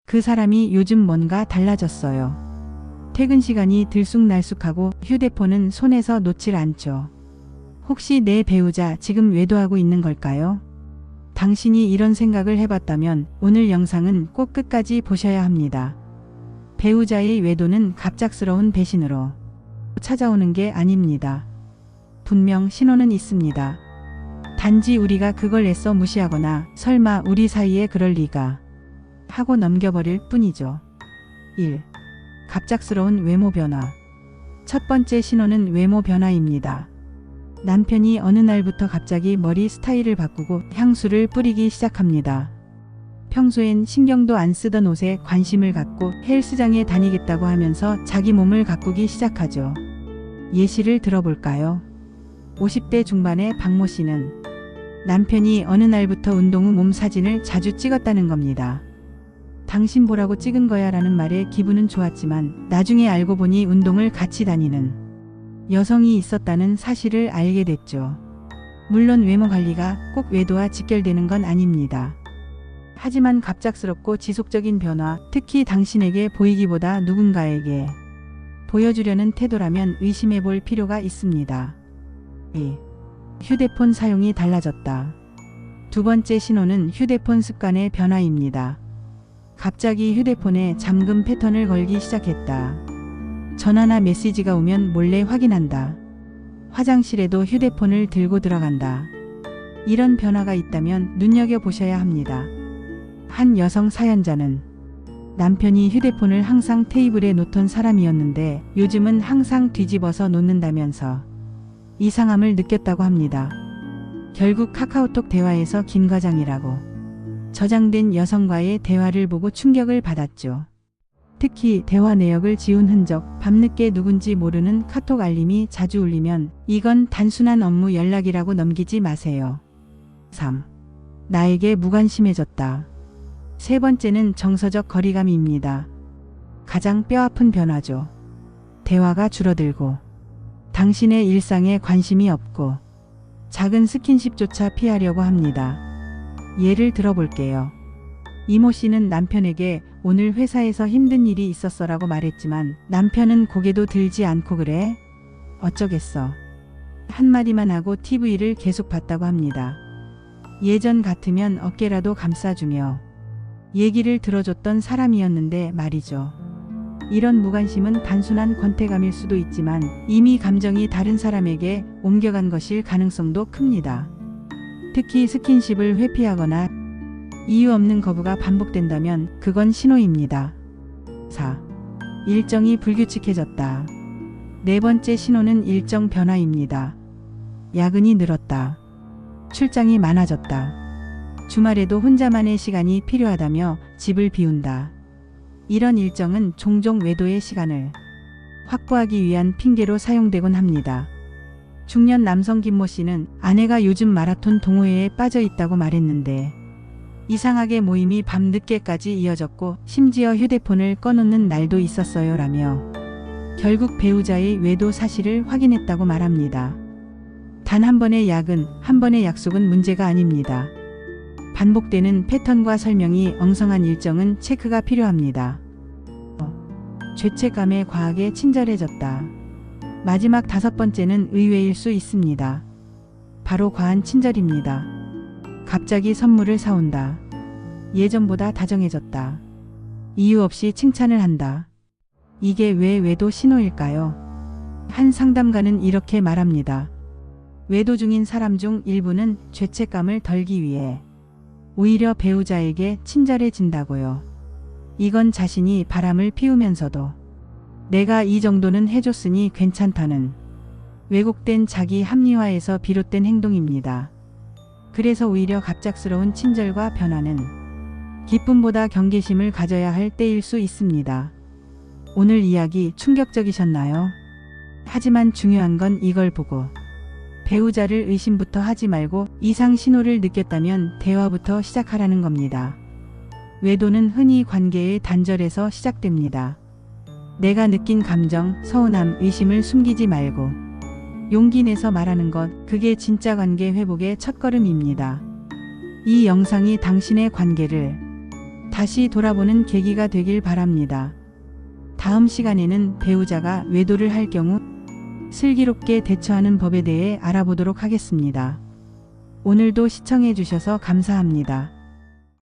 그 사람이 요즘 뭔가 달라졌어요. 퇴근 시간이 들쑥날쑥하고 휴대폰은 손에서 놓질 않죠. 혹시 내 배우자 지금 외도하고 있는 걸까요? 당신이 이런 생각을 해봤다면 오늘 영상은 꼭 끝까지 보셔야 합니다. 배우자의 외도는 갑작스러운 배신으로 찾아오는 게 아닙니다. 분명 신호는 있습니다. 단지 우리가 그걸 애써 무시하거나 설마 우리 사이에 그럴 리가 하고 넘겨버릴 뿐이죠. 1. 갑작스러운 외모 변화. 첫 번째 신호는 외모 변화입니다. 남편이 어느 날부터 갑자기 머리 스타일을 바꾸고 향수를 뿌리기 시작합니다. 평소엔 신경도 안 쓰던 옷에 관심을 갖고 헬스장에 다니겠다고 하면서 자기 몸을 가꾸기 시작하죠. 예시를 들어볼까요? 50대 중반의 박모 씨는 남편이 어느 날부터 운동 후 몸 사진을 자주 찍었다는 겁니다. 당신 보라고 찍은 거야 라는 말에 기분은 좋았지만 나중에 알고 보니 운동을 같이 다니는 여성이 있었다는 사실을 알게 됐죠. 물론 외모 관리가 꼭 외도와 직결되는 건 아닙니다. 하지만 갑작스럽고 지속적인 변화, 특히 당신에게 보이기보다 누군가에게 보여주려는 태도라면 의심해 볼 필요가 있습니다. 2. 휴대폰 사용이 달라졌다. 두 번째 신호는 휴대폰 습관의 변화입니다. 갑자기 휴대폰에 잠금 패턴을 걸기 시작했다. 전화나 메시지가 오면 몰래 확인한다. 화장실에도 휴대폰을 들고 들어간다. 이런 변화가 있다면 눈여겨보셔야 합니다. 한 여성 사연자는 남편이 휴대폰을 항상 테이블에 놓던 사람이었는데 요즘은 항상 뒤집어서 놓는다면서 이상함을 느꼈다고 합니다. 결국 카카오톡 대화에서 김 과장이라고 저장된 여성과의 대화를 보고 충격을 받았죠. 특히 대화 내역을 지운 흔적, 밤늦게 누군지 모르는 카톡 알림이 자주 울리면 이건 단순한 업무 연락이라고 넘기지 마세요. 3. 나에게 무관심해졌다. 세 번째는 정서적 거리감입니다. 가장 뼈아픈 변화죠. 대화가 줄어들고 당신의 일상에 관심이 없고 작은 스킨십조차 피하려고 합니다. 예를 들어볼게요. 이모 씨는 남편에게 오늘 회사에서 힘든 일이 있었어라고 말했지만 남편은 고개도 들지 않고 그래? 어쩌겠어. 한마디만 하고 TV를 계속 봤다고 합니다. 예전 같으면 어깨라도 감싸주며 얘기를 들어줬던 사람이었는데 말이죠. 이런 무관심은 단순한 권태감일 수도 있지만 이미 감정이 다른 사람에게 옮겨간 것일 가능성도 큽니다. 특히 스킨십을 회피하거나 이유 없는 거부가 반복된다면 그건 신호입니다. 4. 일정이 불규칙해졌다. 네 번째 신호는 일정 변화입니다. 야근이 늘었다. 출장이 많아졌다. 주말에도 혼자만의 시간이 필요하다며 집을 비운다. 이런 일정은 종종 외도의 시간을 확보하기 위한 핑계로 사용되곤 합니다. 중년 남성 김모 씨는 아내가 요즘 마라톤 동호회에 빠져 있다고 말했는데 이상하게 모임이 밤늦게까지 이어졌고 심지어 휴대폰을 꺼놓는 날도 있었어요 라며 결국 배우자의 외도 사실을 확인했다고 말합니다. 단 한 번의 야근, 한 번의 약속은 문제가 아닙니다. 반복되는 패턴과 설명이 엉성한 일정은 체크가 필요합니다. 죄책감에 과하게 친절해졌다. 마지막 다섯 번째는 의외일 수 있습니다. 바로 과한 친절입니다. 갑자기 선물을 사온다. 예전보다 다정해졌다. 이유 없이 칭찬을 한다. 이게 왜 외도 신호일까요? 한 상담가는 이렇게 말합니다. 외도 중인 사람 중 일부는 죄책감을 덜기 위해 오히려 배우자에게 친절해진다고요. 이건 자신이 바람을 피우면서도 내가 이 정도는 해줬으니 괜찮다는 왜곡된 자기 합리화에서 비롯된 행동입니다. 그래서 오히려 갑작스러운 친절과 변화는 기쁨보다 경계심을 가져야 할 때일 수 있습니다. 오늘 이야기 충격적이셨나요? 하지만 중요한 건 이걸 보고 배우자를 의심부터 하지 말고 이상 신호를 느꼈다면 대화부터 시작하라는 겁니다. 외도는 흔히 관계의 단절에서 시작됩니다. 내가 느낀 감정, 서운함, 의심을 숨기지 말고 용기 내서 말하는 것, 그게 진짜 관계 회복의 첫걸음입니다. 이 영상이 당신의 관계를 다시 돌아보는 계기가 되길 바랍니다. 다음 시간에는 배우자가 외도를 할 경우 슬기롭게 대처하는 법에 대해 알아보도록 하겠습니다. 오늘도 시청해 주셔서 감사합니다.